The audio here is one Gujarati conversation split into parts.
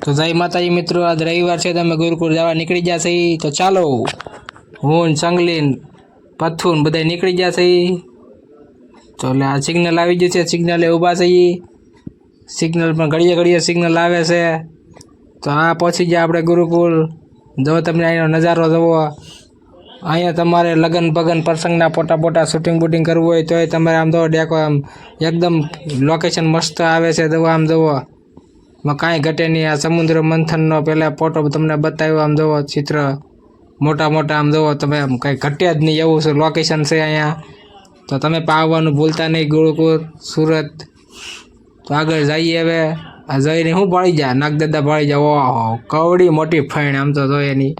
તો જય માતાજી મિત્રો, આજ રવિવાર છે, તમે ગુરુકુળ જવા નીકળી ગયા છે. તો ચાલો, હું સંગલીન પથ્થુન બધા નીકળી ગયા છે. તો એટલે આ સિગ્નલ આવી ગયું છે, સિગ્નલે ઊભા છે. સિગ્નલ પણ ઘડીએ ઘડીએ સિગ્નલ આવે છે. તો આ પહોંચી ગયા આપણે ગુરુકુળ. જો તમને અહીંનો નજારો જુઓ. અહીંયા તમારે લગ્ન ભગન પ્રસંગના ફોટા શૂટિંગ બૂટિંગ કરવું હોય તોય તમારે આમ જો ડેકો આમ એકદમ લોકેશન મસ્ત આવે છે. જુઓ આમ જુઓ, કાંઈ ઘટે નહીં. આ સમુદ્ર મંથનનો પહેલાં ફોટો તમને બતાવ્યો. આમ જુઓ ચિત્ર મોટા મોટા, આમ જુઓ તમે, આમ કંઈ ઘટે જ નહીં એવું છે લોકેશન છે અહીંયા. તો તમે આવવાનું ભૂલતા નહીં ગુરુકુળ સુરત. તો આગળ જઈએ હવે. આ જઈને શું ભાળી જાય, નાગદાદા ભાળી જાય. ઓહો, કવડી મોટી ફાઈણ આમ તો જોઈએ નહીં.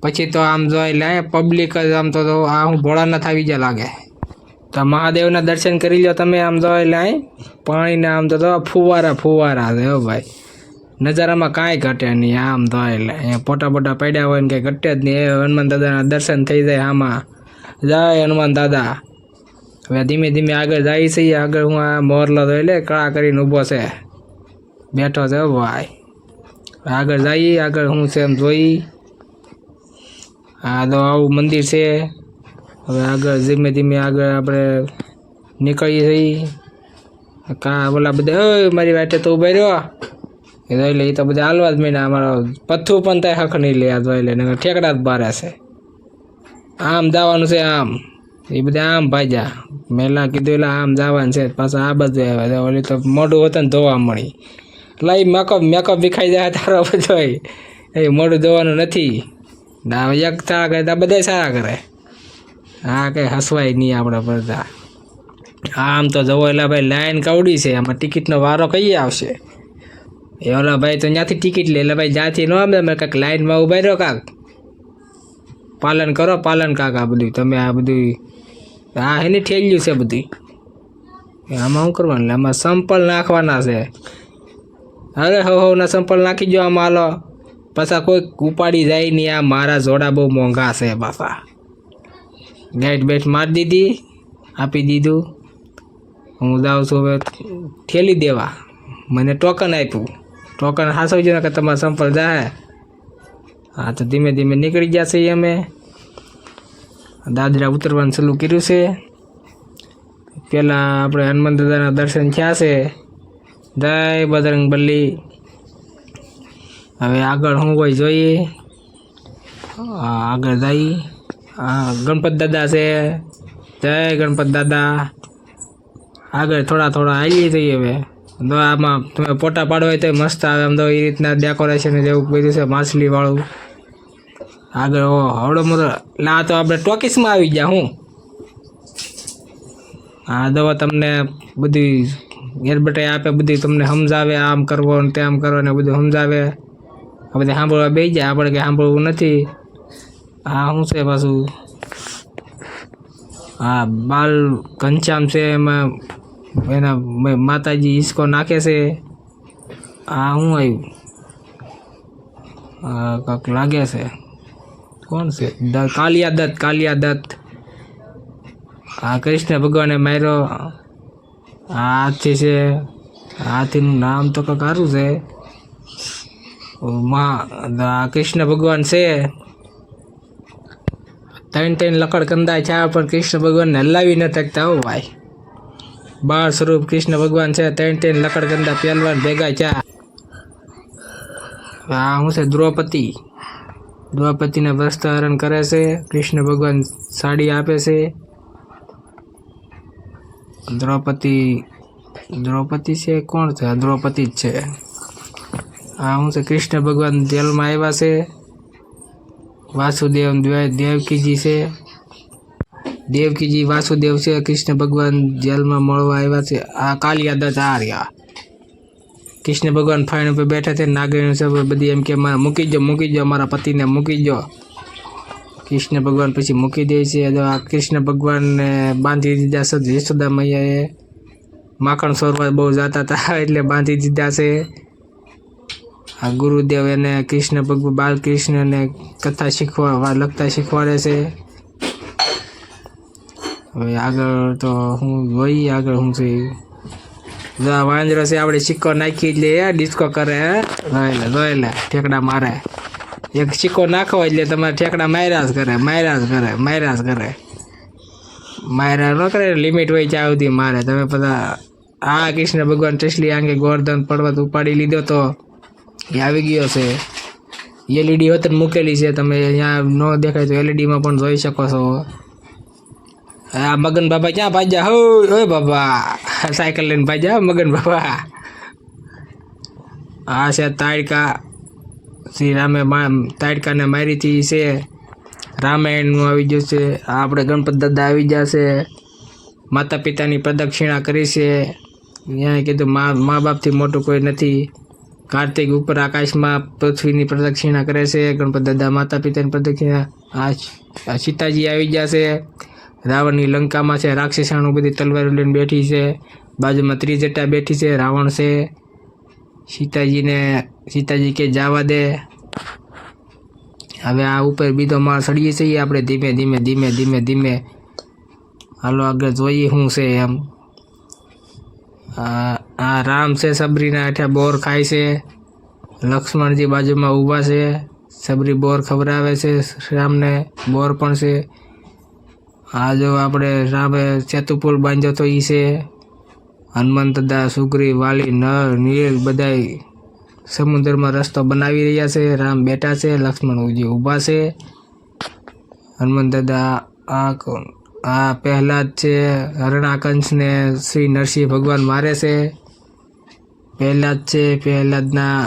પછી તો આમ જોઈ લે પબ્લિક જ આમ તો આ હું ભોળાનાથ આવી જાય લાગે. તો મહાદેવના દર્શન કરી લો તમે. આમ જોઈ લે પાણીના આમ તો ફુવારા છે હો ભાઈ. નજારામાં કાંઈ ઘટે નહીં. આમ જોઈ લે અહીંયા પોટા પડ્યા હોય ને કંઈ ઘટે જ નહીં. એ હનુમાન દાદાના દર્શન થઈ જાય આમાં. જય હનુમાન દાદા. હવે ધીમે ધીમે આગળ જાય છે. આગળ હું આ મોરલો જોઈ લે કળા કરીને ઊભો છે, બેઠો છે ભાઈ. આગળ જઈએ. આગળ હું છે એમ જોઈ. આ તો આવું મંદિર છે. હવે આગળ ધીમે ધીમે આગળ આપણે નીકળીએ છીએ. ઓલા બધા મારી વાટે તો ઉભા રહ્યો એટલે એ તો બધા હાલવા જ મહિના. અમારો પથ્થું પણ થાય હક નહીં લે. આ જોઈ લે ઠેકડા જ બારે છે. આમ જવાનું છે આમ. એ બધા આમ ભાજ્યા. મેલા કીધું એટલે આમ જવાનું છે. પાછા આ બાજુ આવ્યા. ઓલી તો મોઢું હોતું ને ધોવા મળી. લઈ મેકઅપ વિખાઈ જાય તારો બધો. એ મોઢું ધોવાનું નથી. એક સારા કરે બધા સારા કરે. હા, કંઈ હસવાય નહીં આપણે બધા. આમ તો જવો એટલે ભાઈ લાઈન કવડી છે. આમાં ટિકિટનો વારો કઈ આવશે? એ ઓલા ભાઈ તો ત્યાંથી ટિકિટ લે એટલે ભાઈ જ્યાંથી ન આવે કાંઈક લાઈનમાં ઉભા રહ્યો. કાંક પાલન કરો, પાલન કાંક. આ બધું તમે આ બધું આ એની ઠેલ્યું છે બધું. આમાં શું કરવાનું? આમાં સંપલ નાખવાના છે. અરે હવના સંપલ નાખી દો આમાં. હાલો, પાછા કોઈ ઉપાડી જાય નહીં. આ મારા જોડા બહુ મોંઘા છે પાછા. ગાઈડ બેટ મારી દીધી, આપી દીધું. હું જાઉં છું હવે ઠેલી દેવા. મને ટોકન આપ્યું. ટોકન હાસવજો ને કે તમારા સંપલ જાય. હા, તો ધીમે ધીમે નીકળી ગયા છીએ અમે. દાદરા ઉતરવાનું ચાલુ કર્યું છે. પહેલાં આપણે હનુમાન દાદાના દર્શન થયા છે. જય બજરંગ બલી. હવે આગળ શું હોય જોઈએ. આગળ જઈ. હા, ગણપત દાદા છે. જય ગણપત દાદા. આગળ થોડા હાલી જઈએ હવે. તો આમાં તમે ફોટા પાડવા હોય તો મસ્ત આવે. આમ તો એ રીતના ડેકોરેશન જેવું બધું છે, માછલીવાળું. આગળ હવડો મોટો ના તો આપણે ટોકીસમાં આવી ગયા. હું હા દવા તમને બધી એડવર્ટાઈઝ આપે, બધી તમને સમજાવે. આમ કરવો ને તેમ કરવો ને બધું સમજાવે. આ બધા સાંભળવા બેસી જાય. આપણે કંઈ સાંભળવું નથી. હા, શું છે પાછું? હા, બાલ ઘનશ્યામ છે. એમાં એના માતાજી હિસકો નાખે છે. હા, શું આવ્યું? કાંક લાગે છે. કોણ છે? કાલિયા દત્ત. હા, કૃષ્ણ ભગવાને માર્યો. હાથી છે. હાથીનું નામ તો કંઈક સારું છે. કૃષ્ણ ભગવાન છે. ત્રણ લકડ કંદા છે પણ કૃષ્ણ ભગવાનને હલાવી ન શકતા. હો ભાઈ, 12 સ્વરૂપ કૃષ્ણ ભગવાન છે. ત્રણ લકડ કંદા પહેલવાન ભેગા છે. હા, શું છે? દ્રૌપદીને વસ્ત્રહરણ કરે છે. કૃષ્ણ ભગવાન સાડી આપે છે. દ્રૌપદી છે. કોણ છે? દ્રૌપદી જ છે. હા, શું છે? કૃષ્ણ ભગવાન જેલમાં આવ્યા છે. વાસુદેવ દેવકીજી છે. દેવકીજી વાસુદેવ છે. કૃષ્ણ ભગવાન જેલમાં મળવા આવ્યા છે. આ કાલિયા દત્ત આ રહ્યા. કૃષ્ણ ભગવાન ફાઈન ઉપર બેઠા છે. નાગરિક છે બધી એમ કે મારે મૂકી દો મારા પતિને મૂકી દો. કૃષ્ણ ભગવાન પછી મૂકી દે છે. આ કૃષ્ણ ભગવાનને બાંધી દીધા છે. યશોદા મૈયાએ માખણ સોરવા બહુ જતા હતા એટલે બાંધી દીધા છે. આ ગુરુદેવ એને કૃષ્ણ ભગવાન બાલકૃષ્ણને કથા લખતા શીખવાડે છે. હવે આગળ તો હું જોઈ. આગળ હું છે જો આ વાંદરો છે આપણે સિક્કો નાખી એટલે ડિસ્કો કરે જોઈ લે ઠેકડા મારે એક સિક્કો નાખો એટલે તમારે ઠેકડા માર્યા જ કરે માર્યા ન કરે લિમિટ હોય ત્યાં સુધી મારે તમે બધા આ કૃષ્ણ ભગવાન ટસલી આંગે ગોવર્ધન પર્વત ઉપાડી લીધો તો એ આવી ગયો છે એલઈડી વતન મૂકેલી છે તમે અહીંયા ન દેખાય તો એલઈડીમાં પણ જોઈ શકો છો આ મગન બાબા ક્યાં ભાજ્યા હોય બાબા સાયકલ લઈને ભાજ્યા મગન બાબા આ છે તાડકા શ્રી રામે તાડકાને મારી હતી છે રામાયણનું આવી ગયું છે આપણે ગણપત દાદા આવી ગયા છે માતા પિતાની પ્રદક્ષિણા કરી છે અહીંયા કીધું મા બાપથી મોટું કોઈ નથી કાર્તિક ઉપર આકાશમાં પૃથ્વીની પ્રદક્ષિણા કરે છે ગણપત દાદા માતા પિતાની પ્રદક્ષિણા આ સીતાજી આવી ગયા છે રાવણની લંકામાં છે રાક્ષસાણું બધી તલવારો લઈને બેઠી છે બાજુમાં ત્રિજટા બેઠી છે રાવણ છે સીતાજી કે જવા દે હવે આ ઉપર બીજો માળ ચડીએ છીએ આપણે ધીમે હાલો આગળ જોઈએ શું છે એમ આ રામ છે સબરીના હેઠા બોર ખાય છે લક્ષ્મણજી બાજુમાં ઊભા છે સબરી બોર ખવડાવે છે રામને બોર પણ છે આ જો આપણે રામે સેતુપુલ બાંધ્યો તો એ છે હનુમંત દાદા સુગ્રી વાલી નળ નીલ બધાય સમુદ્રમાં રસ્તો બનાવી રહ્યા છે રામ બેઠા છે લક્ષ્મણજી ઊભા છે હનુમંત દાદા આ પહેલાદ છે હરણાકંશને શ્રી નરસિંહ ભગવાન મારે છે પહેલાદના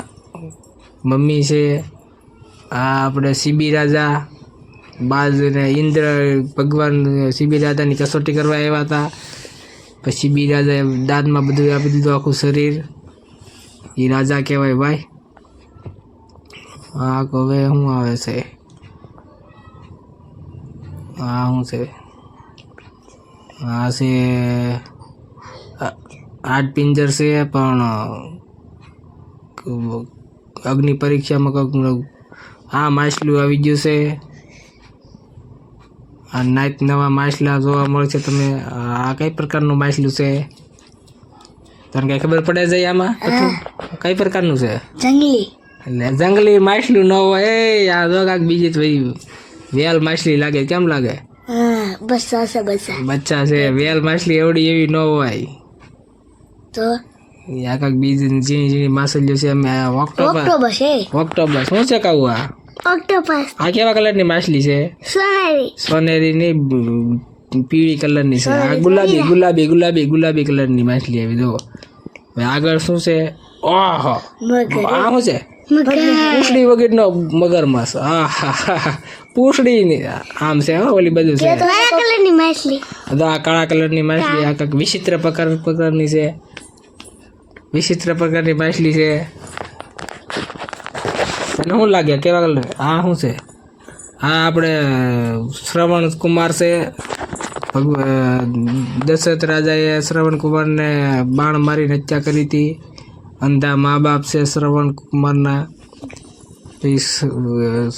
મમ્મી છે આ આપણે સીબી રાજા બાજને ઇન્દ્ર ભગવાન સીબી રાજાની કસોટી કરવા આવ્યા હતા પછી સીબી રાજાએ દાંતમાં બધું આપી દીધું આખું શરીર એ રાજા કહેવાય ભાઈ આ હવે શું આવે છે આ શું છે આ છે 8 પિંજર છે પણ અગ્નિ પરીક્ષામાં કંઈક આ માછલું આવી ગયું છે આ નાઈટ નવા માછલા જોવા મળે છે તમે આ કઈ પ્રકારનું માછલું છે તને કઈ ખબર પડે છે આમાં કઈ પ્રકારનું છે એટલે જંગલી માછલું ન હોય આ જો કાંક બીજી તો વેલ માછલી લાગે કેમ લાગે બચ્ચા છે વેલ માછલી એવી ન હોય તો આ કાંક બીજી ઝીણી માછલીઓ છે ઓક્ટોબસ શું છે કાવું આ ઓક્ટોપસ આ કેવા કલરની માછલી છે સોનેરી ની પીળી કલરની છે આ ગુલાબી કલરની માછલી આવી જો આગળ શું છે ઓહો આ શું છે પૂંછડી વગરનો મગરમચ્છ પૂંછડી આમ છે ઓલી બધું છે આ કાળા કલરની માછલી આ કંઈક વિચિત્ર પ્રકારની છે માછલી છે તને શું લાગે કેવા કલર આ શું છે આ આપણે શ્રવણ કુમાર છે દશરથ રાજાએ શ્રવણ કુમારને બાણ મારીને હત્યા કરી હતી અંધા મા બાપ છે શ્રવણ કુમારના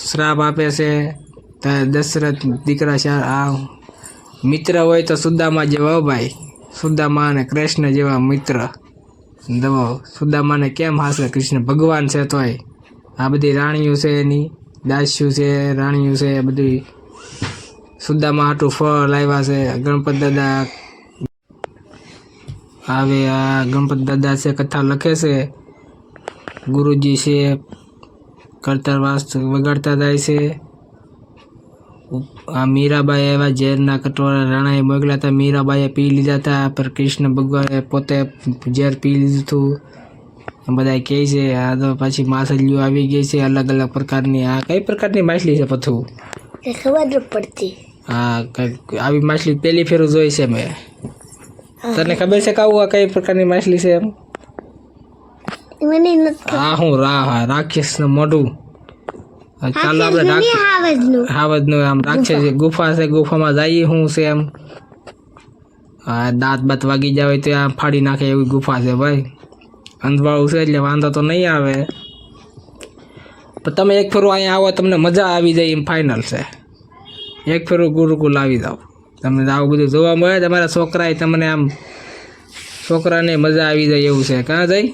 શ્રાપ આપે છે દશરથ દીકરા છે આ મિત્ર હોય તો સુદામા જેવા ભાઈ સુદામા અને કૃષ્ણ જેવા મિત્ર સુદામાને કેમ હાસે કૃષ્ણ ભગવાન છે તોય આ બધી રાણીઓ છે એની દાસ્યું છે રાણીઓ છે બધી સુદામા હાટું ફળ આવ્યા છે ગણપત દાદા આવે આ ગણપત દાદા છે કથા લખે છે ગુરુજી છે કરતારવાસ વગાડતા જાય છે આ મીરાબાઈ એવા ઝેરના કટોરા રાણાએ મોકલ્યા હતા મીરાબાઈએ પી લીધા હતા પર કૃષ્ણ ભગવાને પોતે ઝેર પી લીધું હતું બધા કહે છે આ તો પાછી માછલીઓ આવી ગઈ છે અલગ પ્રકારની આ કઈ પ્રકારની માછલી છે પથું ખબર પડતી હા આવી માછલી પહેલી ફેર જોઈ છે મેં તને ખબર છે કાવું આ કઈ પ્રકારની માછલી છે એમ હા હું રાક્ષસ નું મોઢું ચાલો આપણે હાવજ નું આમ રાક્ષસ ગુફા છે ગુફામાં જઈએ શું છે એમ દાંત બાત વાગી જાય તો આ ફાડી નાખે એવી ગુફા છે ભાઈ અંધવાળું છે એટલે વાંધો તો નહીં આવે પણ તમે એક ફેરું અહીંયા આવો તમને મજા આવી જાય એમ ફાઇનલ છે એક ફેરું ગુરુકુલ આવી જાઓ તમને આવું બધું જોવા મળે તમારા છોકરાએ તમને આમ છોકરાને મજા આવી જાય એવું છે કાં જાય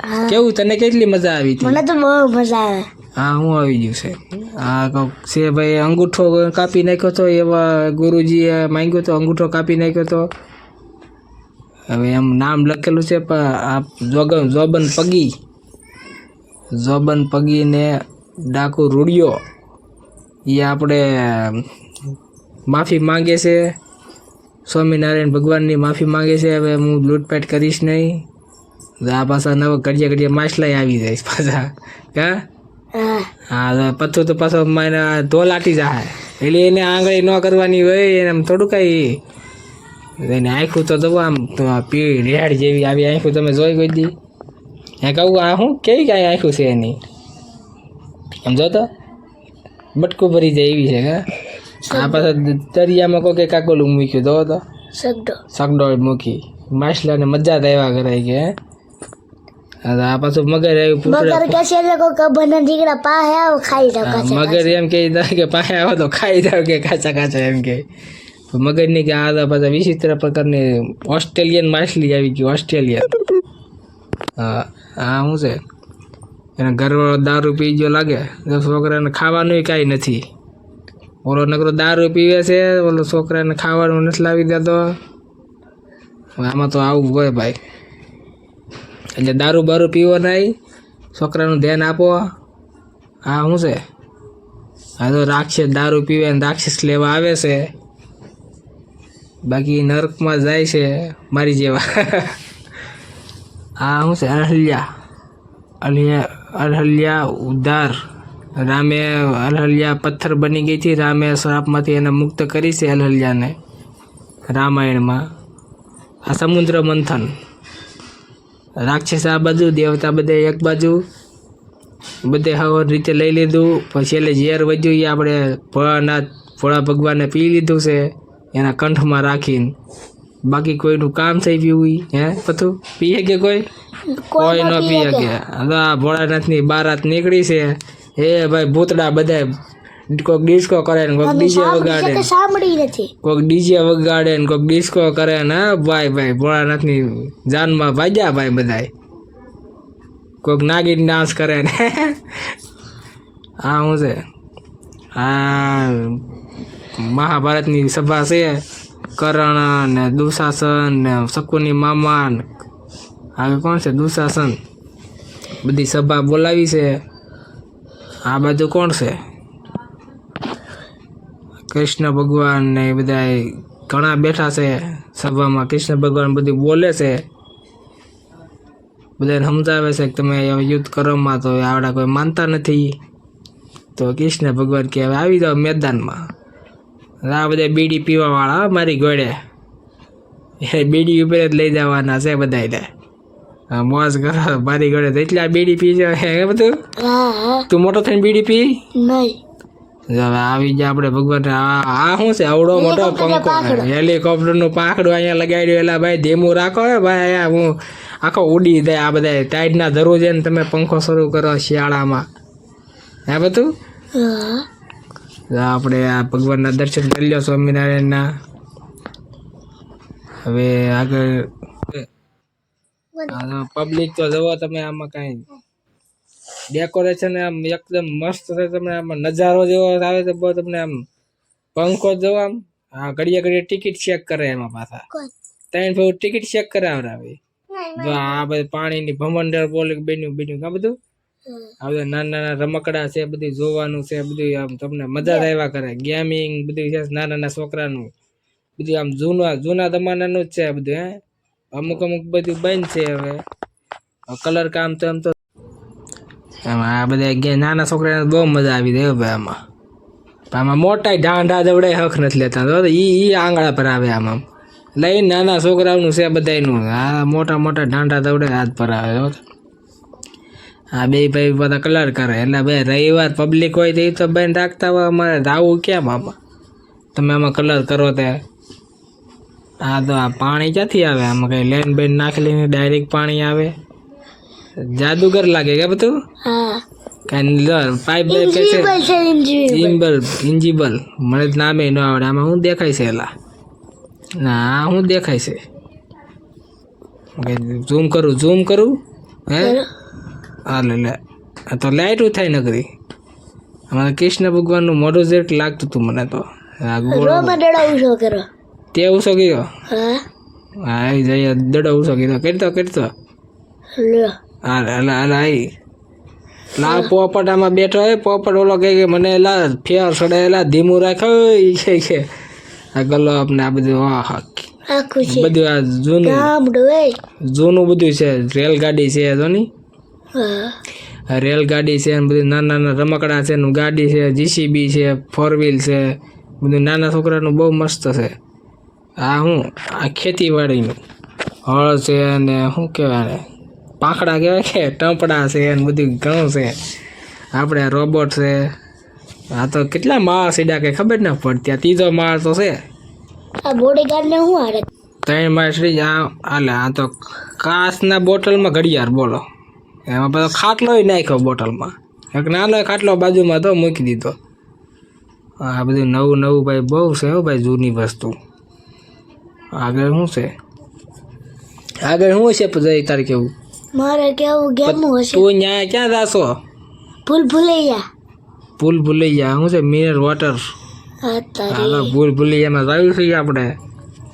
હા કેવું તને કેટલી મજા આવી હતી મને તો બહુ મજા આવે હા હું આવી ગયું છે આ કોક છે ભાઈ અંગૂઠો કાપી નાખ્યો તો એવા ગુરુજીએ માંગ્યો તો અંગૂઠો કાપી નાખ્યો તો હવે એમ નામ લખેલું છે પણ આ જોબન પગીને ડાકુ રૂડિયો એ આપણે માફી માંગે છે સ્વામિનારાયણ ભગવાનની માફી માંગે છે હવે હું લૂંટપાટ કરીશ નહીં આ પાછા નવા ઘડિયા માછલાઈ આવી જાય પાછા કા હા હા પથ્થું તો પાછો મને ધોલાટી જાય એટલે એને આંગળી ન કરવાની હોય એને આમ થોડું કાંઈ એને આંખું તો જવો આમ પીળી રેડ જેવી આવી આંખું તમે જોઈ કોઈ દી હે કહું આ શું કેવી કાંઈ આંખું છે એની આમ જો તો બટકું ભરી જાય એવી છે કા આ પાછા દરિયામાં કોઈ કાકોલું મૂક્યું જોવો તો સગડો મૂકી માછલાને મજા જ આવ્યા કરાય કે આ પાછું મગર આવ્યું મગર કે છે લોકો કબરના દીકરા પાસે આવો ખાઈ જાવ કાચા મગર એમ કે પાસે આવો તો ખાઈ જાવ કે કાચા એમ કે મગરની કે આ પાછા વિચિત્ર પ્રકારની ઓસ્ટ્રેલિયન માછલી આવી ગઈ ઓસ્ટ્રેલિયન હા હા શું છે એને ઘરવાળો દારૂ પી ગયો લાગે તો છોકરાને ખાવાનું કાંઈ નથી ઓલો નકરો દારૂ પીવે છે ઓલો છોકરાને ખાવાનું નથી લાવી દેતો આમાં તો આવું હોય ભાઈ એટલે દારૂ બારૂ પીવો નહીં છોકરાનું ધ્યાન આપો હા શું છે હા તો રાક્ષસ દારૂ પીવે ને રાક્ષસ લેવા આવે છે બાકી નરકમાં જાય છે મારી જેવા હા શું છે અહલ્યા ઉદ્ધાર રામે અહલ્યા પથ્થર બની ગઈ હતી રામે શ્રાપમાંથી એને મુક્ત કરી છે અહલ્યાને રામાયણમાં આ સમુદ્ર મંથન રાક્ષસ આ બાજુ દેવતા બધે એક બાજુ બધે હવર રીતે લઈ લીધું પછી એટલે ઝેર વધ્યું એ આપણે ભોળા ભગવાને પી લીધું છે એના કંઠમાં રાખીને બાકી કોઈનું કામ થઈ ગયું હે પતું પીએ કે કોઈ ન પીએ કે આ ભોળાનાથની બારાત નીકળી છે હે ભાઈ ભૂતડા બધા કોઈક ડિસ્કો કરે ને કોઈક ડીજે વગાડે કોઈક ડીજે વગાડે ને કોઈક ડિસ્કો કરે ને હા ભાઈ ભોળાનાથની જાનમાં ભાગ્યા ભાઈ બધાય કોઈક નાગીન ડાન્સ કરે ને હા શું છે આ મહાભારતની સભા છે કરણ ને દુશાસન ને શકુની મામા ને હવે કોણ છે દુશાસન બધી સભા બોલાવી છે આ બાજુ કોણ છે કૃષ્ણ ભગવાન ને એ બધા ઘણા બેઠા છે સભામાં કૃષ્ણ ભગવાન બધું બોલે છે બધાને સમજાવે છે કે તમે યુદ્ધ કરવામાં તો આવડા કોઈ માનતા નથી તો કૃષ્ણ ભગવાન કે હવે આવી જાઓ મેદાનમાં આ બધા બીડી પીવાવાળા મારી ઘોડે એ બીડી ઉપર જ લઈ જવાના છે બધાને મોજ કરો મારી ઘોડે તો એટલે આ બીડી પી જાય હે બધું તું મોટો થઈને બીડી પી હવે આવી જાય આપણે ભગવાન આ શું છે આવડો મોટો પંખો હેલિકોપ્ટર નું પાંખડું અહીંયા લગાડ્યું એટલે ભાઈ ધીમું રાખો હે ભાઈ અહીંયા હું આખો ઉડી જાય આ બધા ટાઈડના ધરું છે ને તમે પંખો શરૂ કરો શિયાળામાં હે બધું આપણે આ ભગવાનના દર્શન કરી લો સ્વામિનારાયણના હવે આગળ પબ્લિક તો જુઓ તમે આમાં કાંઈ ડેકોરેશન આમ એકદમ મસ્ત છે તમને આમાં નજારો જેવો આવે છે બહુ તમને આમ પંખો જોવો આમ આ ઘડીએ ટિકિટ ચેક કરે એમાં પાછા 3 ભાઈ ટિકિટ ચેક કરાવડાવે જો આ બધું પાણીની ભમંડળ બોલી બન્યું આ બધું આ બધા નાના રમકડા છે બધું જોવાનું છે બધું આમ તમને મજા આવ્યા કરે ગેમિંગ બધું છે નાના છોકરાનું બધું આમ જૂના જમાનાનું જ છે બધું હે અમુક બધું બંધ છે હવે કલર કામ તો એમ તો એમાં આ બધા નાના છોકરાને બહુ મજા આવી જાય ભાઈ આમાં મોટા ઢાંઢા દવડે હક નથી લેતા તો ઈ આંગળા પર આવે આમ લઈને નાના છોકરાઓનું છે બધાનું આ મોટા ઢાંઢા દવડે હાથ પર આવે આ બે ભાઈ બધા કલર કરે એટલે ભાઈ રવિવાર પબ્લિક હોય તો એ તો બેન રાખતા હોય અમારે રાવું કેમ આમાં તમે આમાં કલર કરો તે આ તો આ પાણી ક્યાંથી આવે આમાં કઈ લેન બેન નાખી લઈને ડાયરેક્ટ પાણી આવે જાદુગર લાગે કે બધું પાઇપ કે છે ઇન્જીબલ મને નામે ન આવડે આમાં શું દેખાય છે એલા ના શું દેખાય છે ઝૂમ કરું હે હા લે આ તો લાઈટું થાય નગરી અમારા કૃષ્ણ ભગવાનનું મોઢું જેટલું લાગતું હતું મને તો આ ગોળો રોમાં ડડા ઉછો કરો તે ઉસો ગયો હા હા આવી જઈએ દડો ઉસો કીધો કરતો લ્યો હાલ આવી લા પોપટ આમાં બેઠો હે પોપટ ઓલો કે મને લા ફેર સડાયેલા ધીમું રાખ કે આ ગલ્લો આપણે આ બધું આખું છે બધું આ ગામડું એ જૂનું બધું છે રેલગાડી છે જો ની હા રેલગાડી છે ને બધું નાના નાના રમકડા છે ને ગાડી છે જીસીબી છે 4 વ્હીલ છે બધું નાના છોકરાનું બહુ મસ્ત છે આ હું આ ખેતીવાડીનું હળ છે ને શું કહેવાય પાંખડા કહેવાય કે ટંપડા છે ને બધું ઘણું છે આપણે રોબોટ છે આ તો કેટલા માળ સીડા કે ખબર ન પડતી આ ત્રીજો માળ તો છે આ બોડીગાર્ડ ને શું હારે 3 માળ સીડી આ તો કાચના બોટલમાં ઘડિયાળ બોલો એમાં બધો ખાટલો નાખ્યો બોટલમાં એક નાનો ખાટલો બાજુમાં તો મૂકી દીધો આ બધું નવું ભાઈ બહુ છે હો ભાઈ જૂની વસ્તુ આગળ શું છે પછી તારે કેવું મારે કેવું ગેમું હશે તું ન્યા ક્યાં જાશો ભૂલૈયા શું છે મિનરલ વોટર હાલો ભૂલૈયામાં જાયું છે આપણે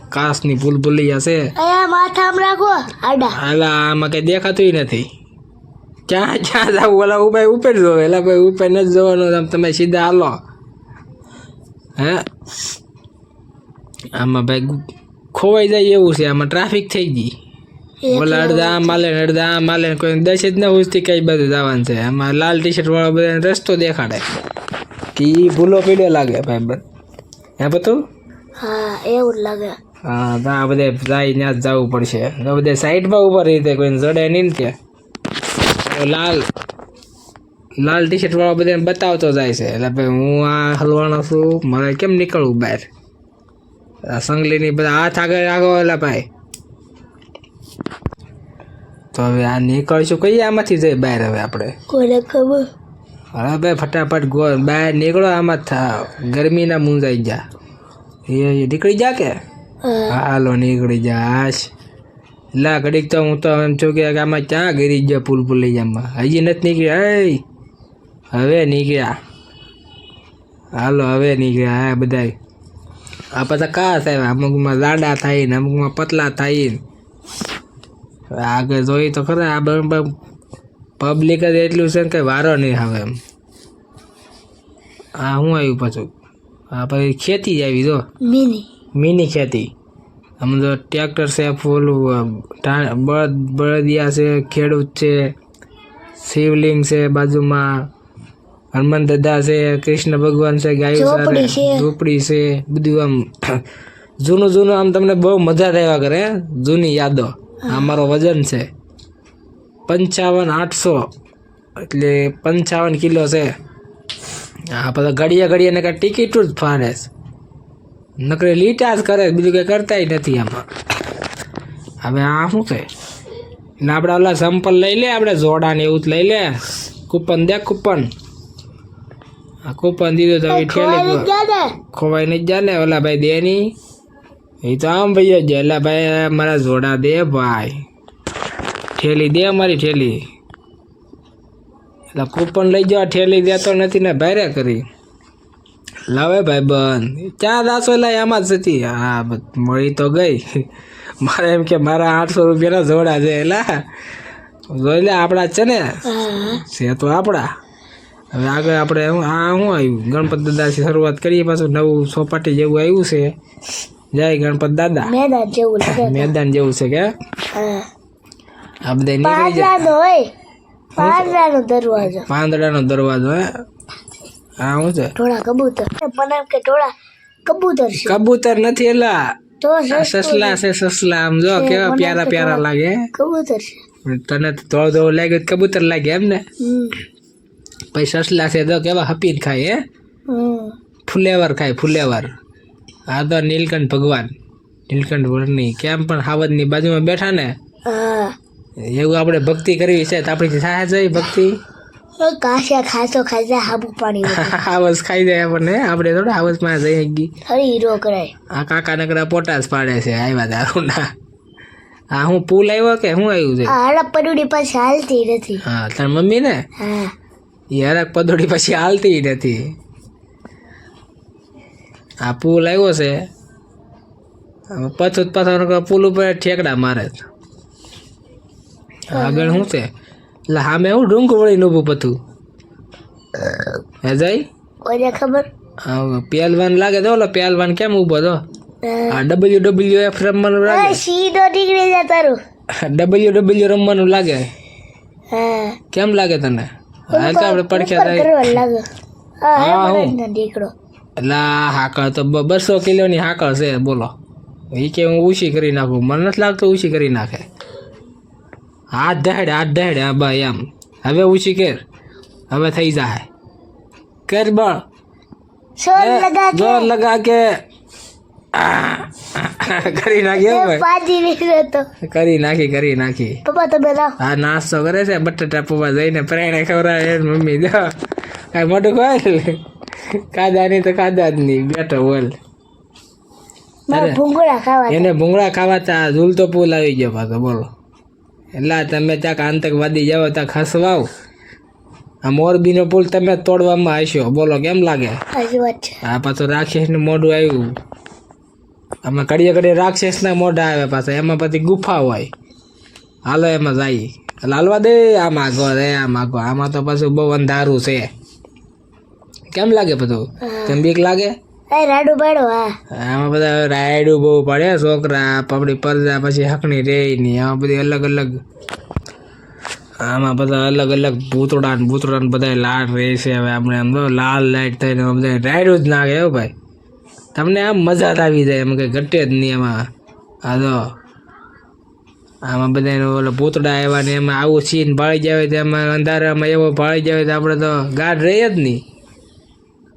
કાચની ભૂલૈયા છે અયા માથામાં રાખો આડા હાલા આમાં કઈ દેખાતું નથી ક્યાં જાવ ઓલા ભાઈ ઉપર જો એલા ભાઈ ઉપર નથી જવાનું તમે સીધા હાલો હે આમાં ભાઈ ખોવાઈ જાય એવું છે આમાં ટ્રાફિક થઈ ગઈ ઓલા અડધા આમ માલે કોઈ દસ જ ના ઉજતી કઈ બાજુ જવાનું છે આમાં લાલ ટી શર્ટ વાળા બધા રસ્તો દેખાડે કે ભૂલો પીડ્યો લાગે ભાઈ બધ હે બધું હા એવું જ લાગે હા તો આ બધે જાય ત્યાં જ જવું પડશે તો બધે સાઈડમાં ઉભા રહી દે કોઈને જડે નહીં ને ત્યાં લાલ ટી શર્ટ વાળા બધાને બતાવતો જાય છે એટલે ભાઈ હું આ હલવાનો છું મારે કેમ નીકળવું બહાર આ સંગલીની બધા હાથ આગળ રાખો એટલે ભાઈ તો હવે આ નીકળશું કઈ આમાંથી જાય બહાર હવે આપણે કોને ખબર હવે ભાઈ ફટાફટ બહાર નીકળો આમાં ગરમીના મૂંઝાઈ જા એ નીકળી જા કે હાલો નીકળી જાશ લા ઘડીક તો હું તો એમ છું કે આમાં ક્યાં ગરી ગયા ભૂલૈયામાં હજી નથી નીકળ્યા હવે નીકળ્યા હાલો હવે નીકળ્યા હા બધા આ પાછા કા થાય અમુકમાં લાડા થાય ને અમુકમાં પતલા થાય ને આગળ જોઈ તો ખરા આ પબ્લિક જ એટલું છે ને કંઈ વારો નહીં આવે એમ આ શું આવ્યું પાછું આ પછી ખેતી જ આવી જો મિની ખેતી આમ તો ટ્રેક્ટર છે ફૂલું બળદિયા છે ખેડૂત છે શિવલિંગ છે બાજુમાં હનુમાન દાદા છે કૃષ્ણ ભગવાન છે ગાયું ઝૂંપડી છે બધું આમ જૂનું આમ તમને બહુ મજા થયા કરે જૂની યાદો આ મારો વજન છે 55,800 એટલે 55 કિલો છે આ બધા ઘડિયા ને કાંઈ ટિકિટું જ ફાડે નકરે લીટા જ કરે બીજું કંઈ કરતાય નથી આમાં હવે આ શું છે એટલે આપણે ઓલા સેમ્પલ લઈ લે આપણે જોડા ને એવું જ લઈ લે કૂપન દે આ કૂપન દીધું તો ઠેલી ખોવાઈ નહીં જાય ને ઓલા ભાઈ દે નહીં એ તો આમ ભાઈ જ એટલે ભાઈ મારા જોડા દે ભાઈ ઠેલી દે અમારી ઠેલી એટલે કૂપન લઈ જાઓ ઠેલી દેતો નથી ને ભારે કરી લાવે ભાઈ બંધ ક્યાં દાસો લાય આમાં જ હતી હા મળી તો ગઈ મારે એમ કે મારા 800 રૂપિયાના જોડા છે એલા જોઈ લે આપણા જ છે ને છે તો આપણા હવે આગળ આપણે આ શું આવ્યું ગણપત દાદાથી શરૂઆત કરીએ પાછું નવું સોપાટી જેવું આવ્યું છે જય ગણપત દાદા મેદાન જેવું છે કે આ બધા નીકળી જાય પાંદડાનો દરવાજો હે આ શું છે કબૂતર નથી એલા સસલા છે સસલા આમ જો કેવા પ્યારા લાગે કબૂતર તને તો લાગે કબૂતર લાગે એમ ને પછી સસલા છે તો કેવા હપીને ખાય હે ફુલેવર ખાય આ તો નીલકંઠ ભગવાન નીલકંઠ વર્ણિ કેમ પણ હાવજની બાજુમાં બેઠા ને એવું આપણે ભક્તિ કરવી છે તો આપણી થાય જઈ ભક્તિ હાવજ ખાઈ જાય આપણને આપણે થોડા હાવજમાં જઈ ગઈ આ કાકા નકરા પોટાસ પાડે છે આવ્યા દારૂના હા હું પુલ આવ્યો કે શું આવ્યું છે આ હડપ પરુડી પાસે હાલતી નથી. હા તાર મમ્મી ને હા એ હરક પદોડી પછી હાલતી નથી. આ પુલ આવ્યો છે પથું પથું પુલ ઉપર ઠેકડા મારે છે. આગળ શું છે એટલે સામે હું ડુંગ વળીને ઊભું પથું હે જાય કોઈને ખબર. હા પહેલવાન લાગે તો ઓલો પહેલવાન કેમ ઊભો તો આ WWF રમવાનું લાગે સીધો નીકળી જા તારું. WW રમવાનું લાગે હા કેમ લાગે તને હાલ તો આપણે પડખ્યા થાય કરવા લાગે. હા, હા હું. હે દીકરો. એટલે આ હાકળ તો 200 કિલોની હાકળ છે બોલો એ કે હું ઊંચી કરી નાખું મને નથી લાગતું ઊંચી કરી નાખે. હાથ દહેડે હા ભાઈ એમ હવે ઊંચી કર હવે થઈ જાય કર બળ સોલ લગા કે જોર લગા કે કરી નાખી હો ભાઈ પાજી નીકળ્યો તો. કરી નાખી પપ્પા તમે લાવ. હા નાસ્તો કરે છે બટાટા પપ્પા જઈને પ્રેણે ખવડાવે એને મમ્મી જો કાંઈ મોટું ખવાય ખાધા નહીં તો ખાધા જ નહીં બેઠો બોલ મારે ભૂંગળા ખાવા. એને ભૂંગળા ખાવા તા ઝૂલતો પુલ આવી ગયો પાછો બોલો એટલે તમે ત્યાં આતંકવાદી જાઓ ત્યાં ખસવાવ આ મોરબીનો પુલ તમે તોડવામાં આવશો બોલો કેમ લાગે સાચી વાત છે. આ પાછું રાક્ષસનું મોઢું આવ્યું આમાં ઘડીએ રાક્ષસના મોઢા આવે પાછા એમાં પછી ગુફા હોય હાલો એમાં જાય એટલે હાલવા દે આમાં આગો આમાં તો પાછું બહુ અંધારું છે કેમ લાગે બધું કેમ બીક લાગે એ રાડુ પાડો. હા આમાં બધા રાયડું બહુ પડે છોકરા પપડી પરજા પછી હકણી રે ની આમાં બધી અલગ આમાં બધા અલગ ભૂતડા ને બધા લાલ રહે છે હવે આપણે આમ તો લાલ લાઈટ થઈને બધા રાયડું જ નાખે હો ભાઈ તમને આમ મજા જ આવી જાય એમ કંઈ ઘટે જ નહીં એમાં હા તો આમાં બધા ઓલા ભૂતડા આવ્યા ને એમાં આવું સીન ભાળી જાય તો એમાં અંધારામાં એવો ભાળી જાય તો આપણે તો ગાઢ રહે જ નહીં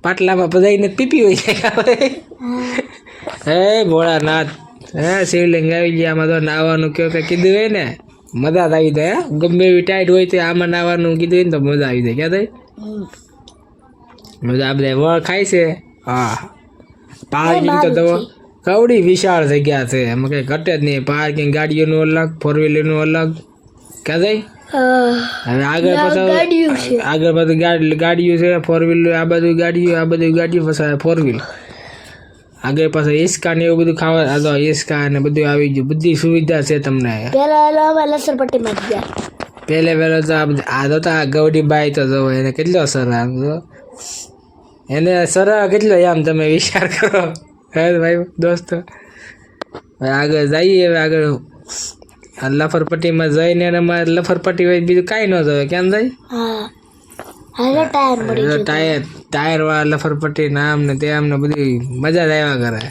પાટલામાં બધાને પીપી હોય જાય હે ભોળાનાથ હે શિવલિંગ આવી ગયા આમાં તો નાવાનું કયો કે કીધું હોય ને મજા જ આવી જાય ગમે એવી ટાઈટ હોય તો આમાં નાવાનું કીધું હોય ને તો મજા આવી જાય ક્યાં થાય મજા આ બધા વળ ખાય છે હા પાર્કિંગ તો કવડી વિશાળ જગ્યા છે એમાં કંઈ ઘટે જ નહીં પાર્કિંગ ગાડીઓનું અલગ 4-wheelerનું અલગ ક્યાં જાય હવે આગળ પાછું ગાડીઓ છે 4-wheeler આ બધું ગાડીઓ પછી 4-wheeler આગળ પાછળ હિસકા ને એવું બધું ખાવા આ તો હિસકા ને બધું આવી ગયું બધી સુવિધા છે તમને પેલા લસણપટ્ટી માં ગયા. પહેલે તો આ તો આ ગૌડી બાઈ તો જો એને કેટલો સરળ એને સરળ કેટલો એમ તમે વિચાર કરો હે ભાઈ દોસ્તો હવે આગળ જઈએ હવે આગળ લફરપટ્ટીમાં જઈને અમારે લફરપટ્ટી હોય બીજું કાંઈ ન જવે કેમ જાય હાલો ટાયર મળી ગયું. ટાયર વાળા લફરપટ્ટી નામ ને તેમ ને બધી મજા જ આવ્યા કરે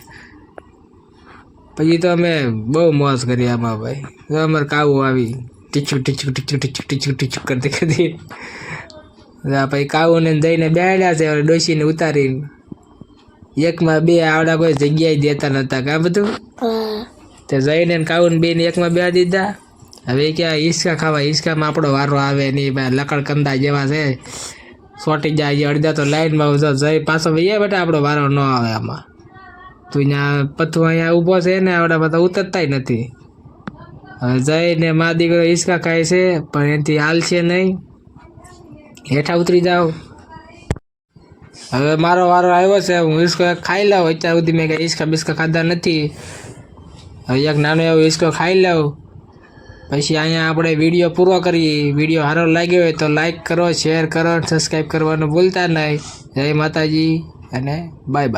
પછી તો અમે બહુ મોજ કરી આમાં ભાઈ તો અમારે કાવું આવી ટીચુક કરતી પછી કાવુને જઈને બેડ્યા છે ડોસીને ઉતારીને એકમાં બે આવડા કોઈ જગ્યાએ દેતા નતા કા બધું તે જઈને કાવુને બેને એકમાં બે દીધા હવે ક્યાં હિસકા ખાવા હિસકામાં આપણો વારો આવે નહીં ભાઈ લકડ કંદા જેવા છે સોટી જાય અડધા તો લાઈનમાં જઈ પાછો ભાઈ બેટા આપણો વારો ન આવે આમાં તું અહીંયા પથ્થું અહીંયા ઊભો છે ને આવડા બધા ઉતરતા નથી હવે જઈને મા દીકરો હિસકા ખાય છે પણ એનાથી હાલશે નહીં હેઠા ઉતરી જાઓ હવે મારો વારો આવ્યો છે હું હિસકો ખાઈ લઉં અત્યાર સુધી મેં કંઈ હિસકા બિસ્કા ખાધા નથી હવે એક નાનો એવો હિસકો ખાઈ લઉં પછી અહીંયા આપણે વિડીયો પૂરો કરીએ વિડીયો સારો લાગ્યો હોય તો લાઈક કરો શેર કરો સબસ્ક્રાઈબ કરવાનું ભૂલતા નહીં જય માતાજી અને બાય બાય.